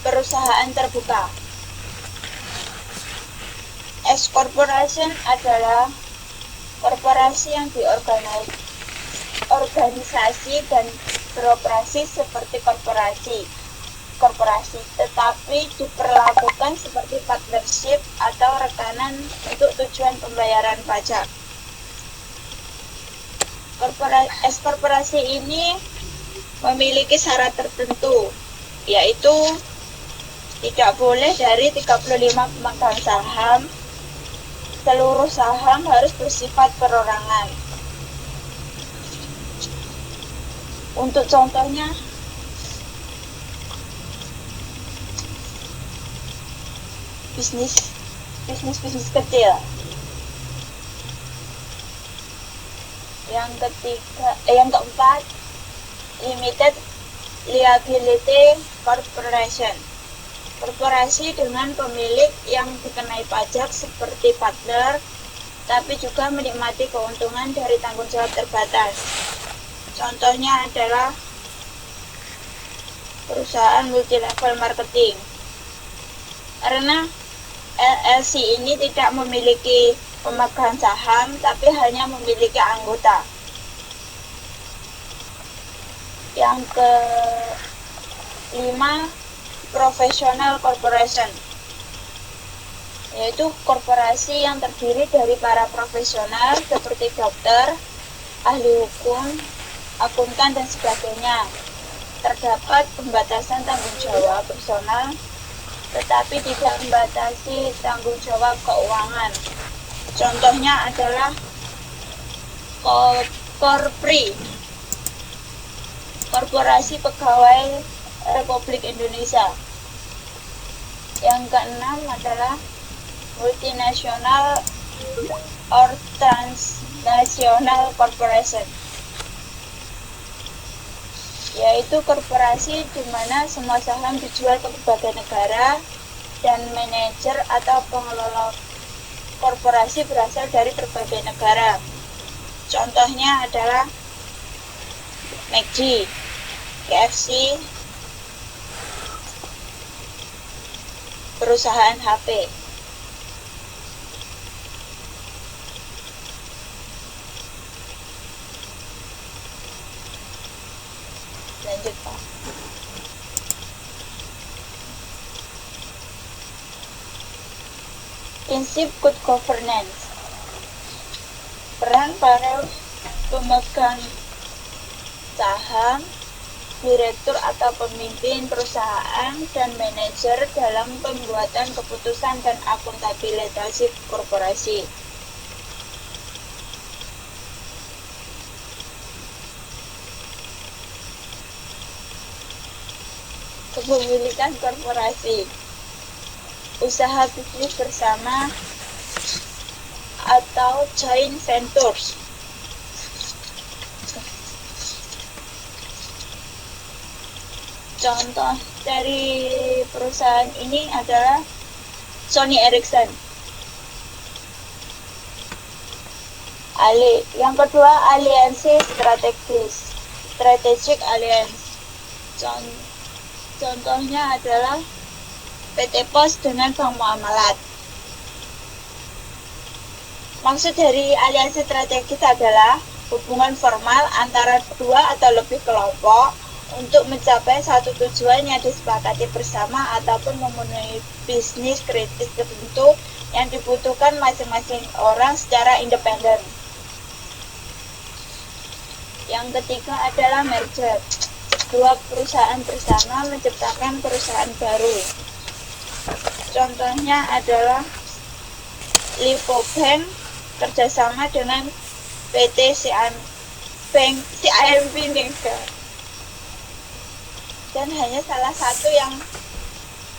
perusahaan terbuka. S corporation adalah korporasi yang organisasi dan beroperasi seperti korporasi, tetapi diperlakukan seperti partnership atau rekanan untuk tujuan pembayaran pajak. S korporasi ini memiliki syarat tertentu, yaitu tidak boleh dari 35 pemegang saham. Seluruh saham harus bersifat perorangan. Untuk contohnya, bisnis kecil. Yang keempat, limited liability corporation. Korporasi dengan pemilik yang dikenai pajak seperti partner, tapi juga menikmati keuntungan dari tanggung jawab terbatas. Contohnya adalah perusahaan multi-level marketing. Karena LLC ini tidak memiliki pemegang saham, tapi hanya memiliki anggota. Yang kelima, professional corporation, yaitu korporasi yang terdiri dari para profesional seperti dokter, ahli hukum, akuntan, dan sebagainya. Terdapat pembatasan tanggung jawab personal, tetapi tidak membatasi tanggung jawab keuangan. Contohnya adalah Korpri, Korporasi Pegawai Republik Indonesia. Yang keenam adalah multinational or transnational corporation, yaitu korporasi di mana semua saham dijual ke berbagai negara dan manajer atau pengelola korporasi berasal dari berbagai negara. Contohnya adalah McD, KFC, perusahaan HP. Lanjut, Pak. Prinsip good governance. Peran para pemegang saham, direktur atau pemimpin perusahaan, dan manajer dalam pembuatan keputusan dan akuntabilitas korporasi. Kepemilikan korporasi, usaha bisnis bersama atau joint ventures. Contoh dari perusahaan ini adalah Sony Ericsson. Yang kedua, aliansi strategis, strategic alliance. Contohnya adalah PT Pos dengan Bank Muamalat. Maksud dari aliansi strategis adalah hubungan formal antara dua atau lebih kelompok untuk mencapai satu tujuan yang disepakati bersama ataupun memenuhi bisnis kritis tertentu yang dibutuhkan masing-masing orang secara independen. Yang ketiga adalah merger. Dua perusahaan bersama menciptakan perusahaan baru. Contohnya adalah Lipobank kerjasama dengan PT CIMB Niaga. Dan hanya salah satu yang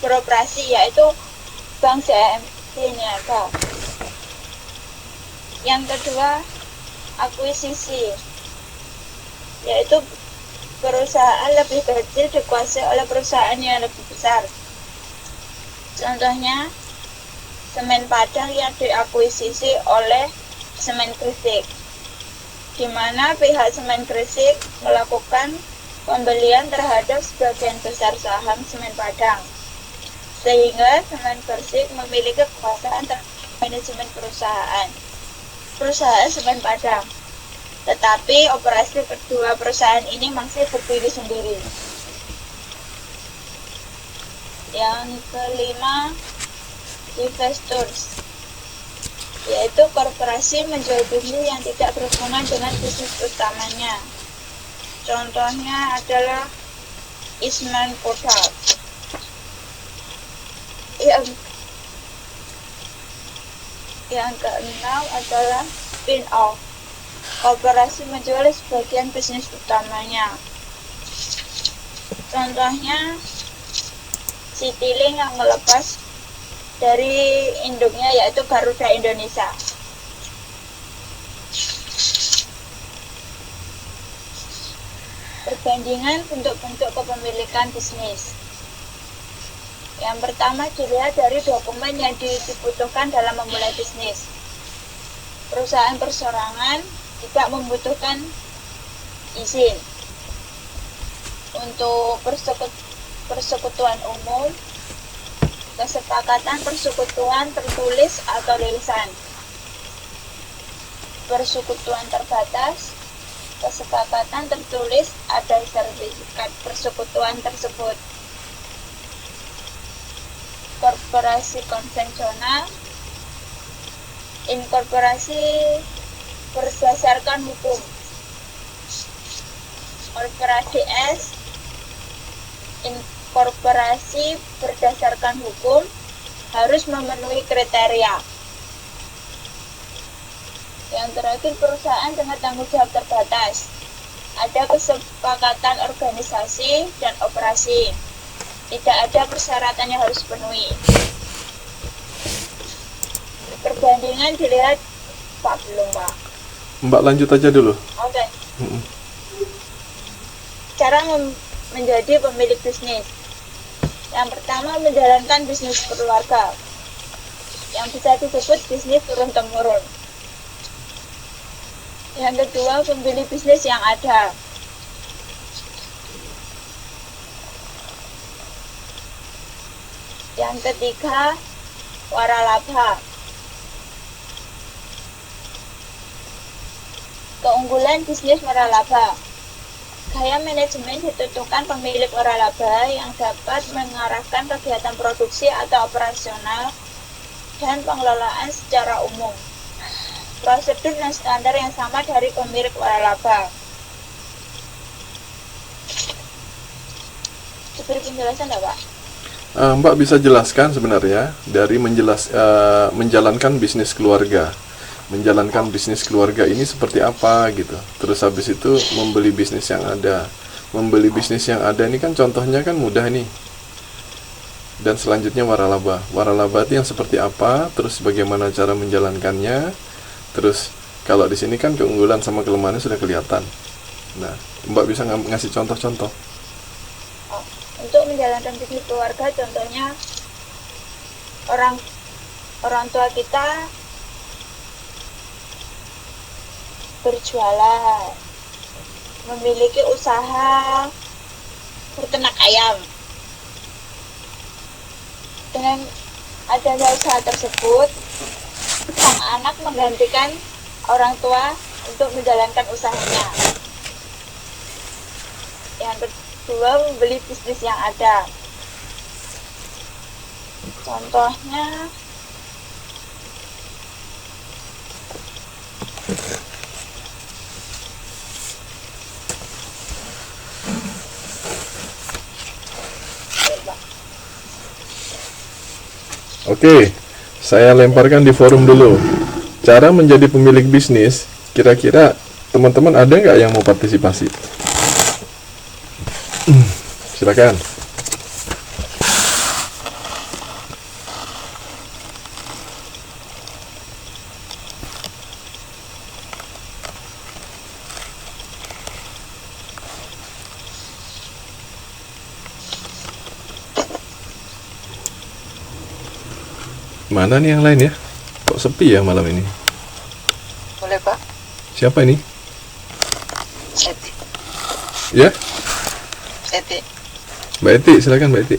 beroperasi, yaitu Bank CIMB Niaga. Yang kedua, akuisisi, yaitu perusahaan lebih kecil dikuasai oleh perusahaan yang lebih besar. Contohnya, Semen Padang yang diakuisisi oleh Semen Gresik, di mana pihak Semen Gresik melakukan pembelian terhadap sebagian besar saham Semen Padang. sehingga Semen Gresik memiliki kekuasaan terhadap manajemen perusahaan Semen Padang. Tetapi operasi kedua perusahaan ini masih berdiri sendiri. Yang kelima, investors, yaitu korporasi menjual bisnis yang tidak berhubungan dengan bisnis utamanya. Contohnya adalah Eastman Kodak. Yang keenam adalah spin-off. Korporasi menjual sebagian bisnis utamanya. Contohnya Citylink yang melepas dari induknya yaitu Garuda Indonesia. Perbandingan bentuk-bentuk kepemilikan bisnis. Yang pertama dilihat dari dokumen yang dibutuhkan dalam memulai bisnis. Perusahaan perseorangan tidak membutuhkan izin. Untuk persekutuan umum, kesepakatan persekutuan tertulis atau lisan. Persekutuan terbatas, kesepakatan tertulis ada sertifikat persekutuan tersebut. Korporasi konvensional, inkorporasi berdasarkan hukum. Korporasi S, inkorporasi berdasarkan hukum, harus memenuhi kriteria. Yang terakhir, perusahaan dengan tanggung jawab terbatas. Ada kesepakatan organisasi dan operasi. Tidak ada persyaratan yang harus dipenuhi. Perbandingan dilihat Pak belum, Pak. Mbak lanjut aja dulu. Oke. Cara menjadi pemilik bisnis. Yang pertama, menjalankan bisnis keluarga, yang bisa disebut bisnis turun-temurun. Yang kedua, memilih bisnis yang ada. Yang ketiga, waralaba. Keunggulan bisnis waralaba. Gaya manajemen ditentukan pemilik waralaba yang dapat mengarahkan kegiatan produksi atau operasional dan pengelolaan secara umum. Prosedur dan standar yang sama dari pemilik waralaba. Diberi penjelasan enggak, Pak? Mbak bisa jelaskan sebenarnya dari menjalankan bisnis keluarga. Menjalankan bisnis keluarga ini seperti apa gitu. Terus habis itu membeli bisnis yang ada. Membeli bisnis yang ada ini kan contohnya kan mudah nih. Dan selanjutnya waralaba. Waralaba itu yang seperti apa, terus bagaimana cara menjalankannya. Terus kalau di sini kan keunggulan sama kelemahannya sudah kelihatan. Nah, Mbak bisa ngasih contoh-contoh. Untuk menjalankan bisnis keluarga, contohnya orang tua kita berjualan, memiliki usaha berternak ayam. Dengan adanya usaha tersebut, sang anak menggantikan orang tua untuk menjalankan usahanya. Yang kedua, membeli bisnis yang ada. Contohnya Oke, saya lemparkan di forum dulu. Cara menjadi pemilik bisnis, kira-kira teman-teman ada nggak yang mau partisipasi? Silakan. Mana nih yang lain ya? Kok sepi ya malam ini? Boleh, Pak? Siapa ini? Eti. Ya? Eti. Mbak Eti, silakan Mbak Eti.